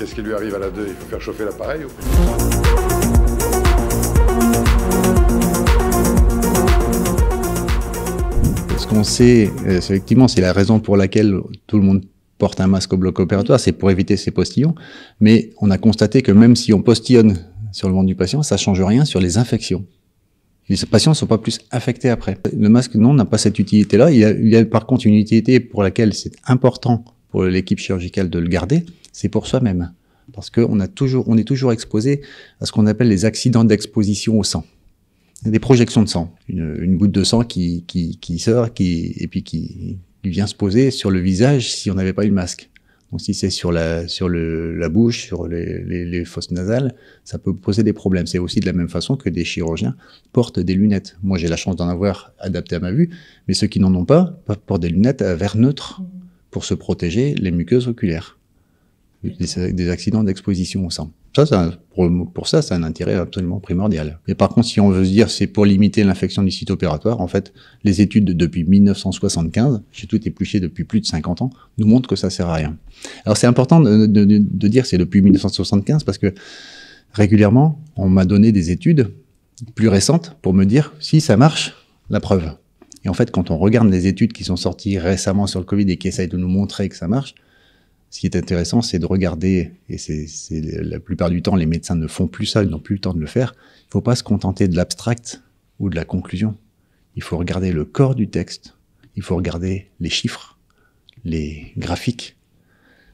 Qu'est-ce qui lui arrive à la 2? Il faut faire chauffer l'appareil ou... Ce qu'on sait, effectivement, c'est la raison pour laquelle tout le monde porte un masque au bloc opératoire, c'est pour éviter ces postillons. Mais on a constaté que même si on postillonne sur le ventre du patient, ça change rien sur les infections. Les patients ne sont pas plus affectés après. Le masque, non, n'a pas cette utilité-là. Il y a par contre une utilité pour laquelle c'est important pour l'équipe chirurgicale de le garder, c'est pour soi-même. Parce qu'on est toujours exposé à ce qu'on appelle les accidents d'exposition au sang. Des projections de sang, une goutte de sang qui sort, et puis qui vient se poser sur le visage si on n'avait pas eu le masque. Donc si c'est sur la bouche, sur les fosses nasales, ça peut poser des problèmes. C'est aussi de la même façon que des chirurgiens portent des lunettes. Moi j'ai la chance d'en avoir adapté à ma vue, mais ceux qui n'en ont pas portent des lunettes à verre neutre pour se protéger les muqueuses oculaires des accidents d'exposition au sang. Pour ça, c'est un intérêt absolument primordial. Mais par contre, si on veut se dire c'est pour limiter l'infection du site opératoire, en fait, les études depuis 1975, j'ai tout épluché depuis plus de 50 ans, nous montrent que ça sert à rien. Alors c'est important de dire c'est depuis 1975 parce que régulièrement, on m'a donné des études plus récentes pour me dire si ça marche, la preuve. Et en fait, quand on regarde les études qui sont sorties récemment sur le Covid et qui essayent de nous montrer que ça marche, ce qui est intéressant, c'est de regarder, et c'est la plupart du temps, les médecins ne font plus ça, ils n'ont plus le temps de le faire. Il ne faut pas se contenter de l'abstract ou de la conclusion. Il faut regarder le corps du texte. Il faut regarder les chiffres, les graphiques.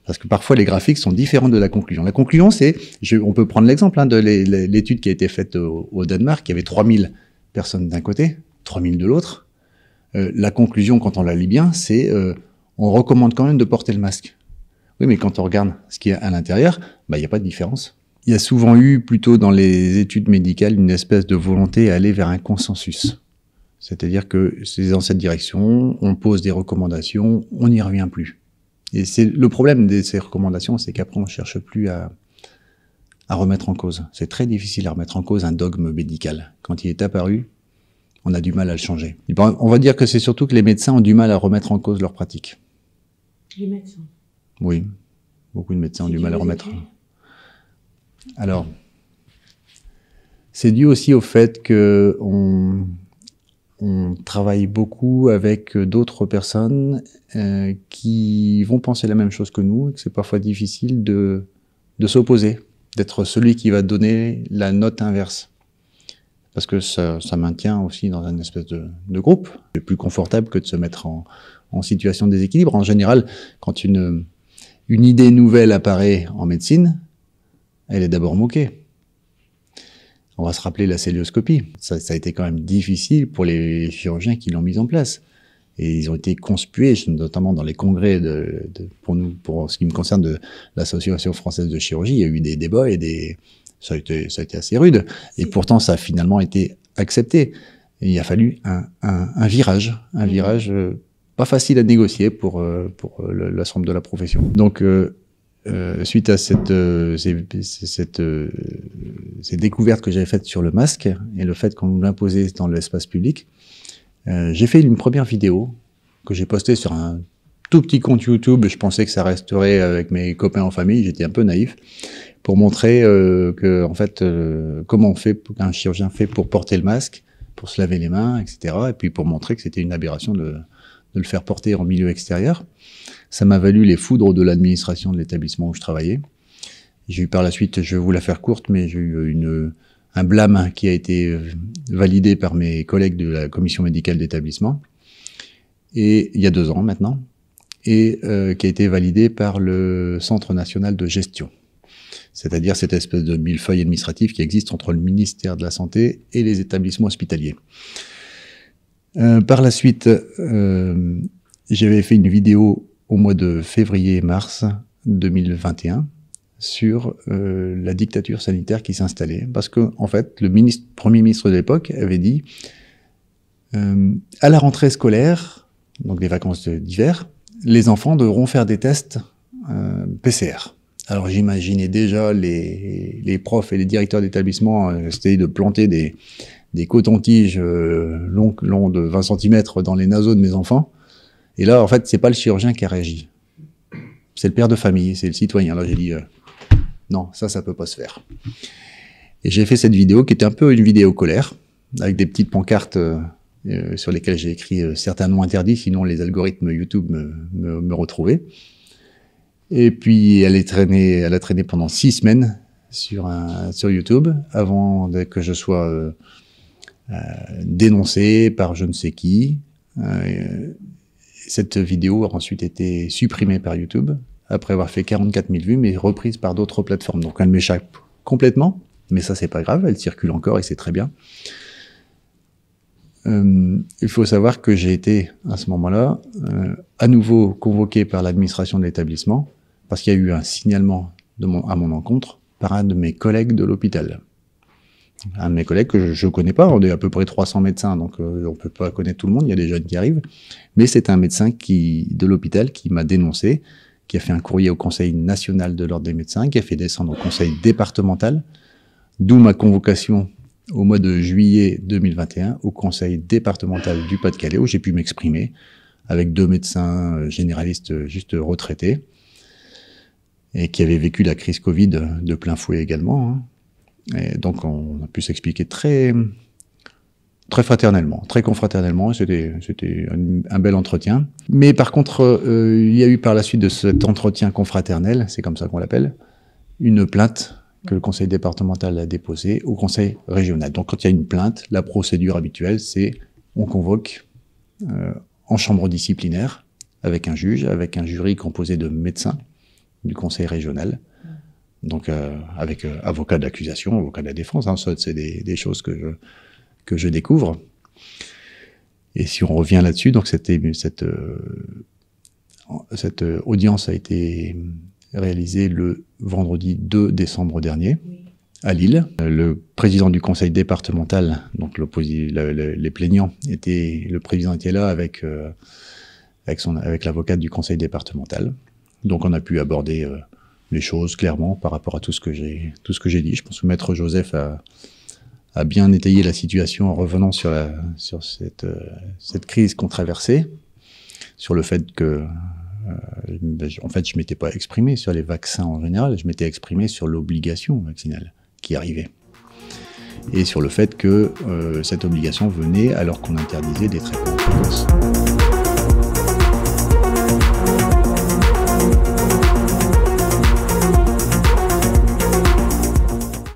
Parce que parfois, les graphiques sont différents de la conclusion. La conclusion, on peut prendre l'exemple de l'étude qui a été faite au Danemark. Il y avait 3000 personnes d'un côté, 3000 de l'autre. La conclusion, quand on la lit bien, c'est on recommande quand même de porter le masque. Oui, mais quand on regarde ce qu'il y a à l'intérieur, il n'y a pas de différence. Il y a souvent eu, plutôt dans les études médicales, une espèce de volonté à aller vers un consensus. C'est-à-dire que c'est dans cette direction, on pose des recommandations, on n'y revient plus. Et c'est le problème de ces recommandations, c'est qu'après on ne cherche plus à remettre en cause. C'est très difficile à remettre en cause un dogme médical. Quand il est apparu, on a du mal à le changer. On va dire que c'est surtout que les médecins ont du mal à remettre en cause leur pratique. Les médecins? Oui, beaucoup de médecins ont du mal à remettre. Alors, c'est dû aussi au fait que on travaille beaucoup avec d'autres personnes qui vont penser la même chose que nous, et que c'est parfois difficile de s'opposer, d'être celui qui va donner la note inverse. Parce que ça maintient aussi dans une espèce de groupe. C'est plus confortable que de se mettre en situation de déséquilibre. En général, quand une idée nouvelle apparaît en médecine, elle est d'abord moquée. On va se rappeler la cœlioscopie. Ça a été quand même difficile pour les chirurgiens qui l'ont mise en place. Et ils ont été conspués, notamment dans les congrès pour ce qui me concerne de l'Association française de chirurgie. Il y a eu des débats et ça a été assez rude. Et pourtant, ça a finalement été accepté. Et il a fallu un virage pas facile à négocier pour l'ensemble de la profession. Donc, suite à ces découvertes que j'avais faites sur le masque et le fait qu'on nous l'imposait dans l'espace public, j'ai fait une première vidéo que j'ai postée sur un tout petit compte YouTube. Je pensais que ça resterait avec mes copains en famille, j'étais un peu naïf, pour montrer en fait, comment un chirurgien fait pour porter le masque, pour se laver les mains, etc. Et puis pour montrer que c'était une aberration de le faire porter en milieu extérieur. Ça m'a valu les foudres de l'administration de l'établissement où je travaillais. J'ai eu par la suite, je vais vous la faire courte, mais j'ai eu un blâme qui a été validé par mes collègues de la commission médicale d'établissement, et il y a 2 ans maintenant, et qui a été validé par le Centre national de gestion. C'est-à-dire cette espèce de millefeuille administratif qui existe entre le ministère de la Santé et les établissements hospitaliers. Par la suite, j'avais fait une vidéo au mois de février-mars 2021 sur la dictature sanitaire qui s'installait. Parce que, en fait, le premier ministre de l'époque avait dit à la rentrée scolaire, donc les vacances d'hiver, les enfants devront faire des tests PCR. Alors j'imaginais déjà les profs et les directeurs d'établissement essayer de planter des cotons-tiges longs de 20 cm dans les naseaux de mes enfants. Et là, en fait, c'est pas le chirurgien qui a réagi. C'est le père de famille, c'est le citoyen. Là, j'ai dit, non, ça peut pas se faire. Et j'ai fait cette vidéo qui était un peu une vidéo colère, avec des petites pancartes sur lesquelles j'ai écrit certains noms interdits, sinon les algorithmes YouTube me retrouvaient. Et puis elle a traîné pendant 6 semaines sur YouTube, avant que je sois dénoncé par je ne sais qui. Cette vidéo a ensuite été supprimée par YouTube, après avoir fait 44 000 vues, mais reprise par d'autres plateformes. Donc elle m'échappe complètement, mais ça c'est pas grave, elle circule encore et c'est très bien. Il faut savoir que j'ai été, à ce moment-là, à nouveau convoqué par l'administration de l'établissement, parce qu'il y a eu un signalement à mon encontre par un de mes collègues de l'hôpital. Un de mes collègues que je connais pas, on est à peu près 300 médecins, donc on peut pas connaître tout le monde, il y a des jeunes qui arrivent, mais c'est un médecin de l'hôpital qui m'a dénoncé, qui a fait un courrier au Conseil national de l'ordre des médecins, qui a fait descendre au Conseil départemental, d'où ma convocation au mois de juillet 2021 au Conseil départemental du Pas-de-Calais, où j'ai pu m'exprimer avec 2 médecins généralistes juste retraités, et qui avaient vécu la crise Covid de plein fouet également, hein. Et donc on a pu s'expliquer très fraternellement, très confraternellement. C'était un bel entretien. Mais par contre, il y a eu par la suite de cet entretien confraternel, c'est comme ça qu'on l'appelle, une plainte que le conseil départemental a déposée au conseil régional. Donc quand il y a une plainte, la procédure habituelle, c'est on convoque en chambre disciplinaire avec un juge, avec un jury composé de médecins du conseil régional. Donc avec avocat d'accusation, avocat de la défense, hein, ça c'est des choses que je découvre. Et si on revient là-dessus, donc cette audience a été réalisée le vendredi 2 décembre dernier à Lille. Le président du conseil départemental, donc les plaignants le président était là avec l'avocate du conseil départemental. Donc on a pu aborder les choses clairement par rapport à tout ce que j'ai dit. Je pense que Maître Joseph a bien étayé la situation en revenant sur cette crise qu'on traversait, sur le fait que en fait je m'étais pas exprimé sur les vaccins en général, je m'étais exprimé sur l'obligation vaccinale qui arrivait et sur le fait que cette obligation venait alors qu'on interdisait des traitements précoces.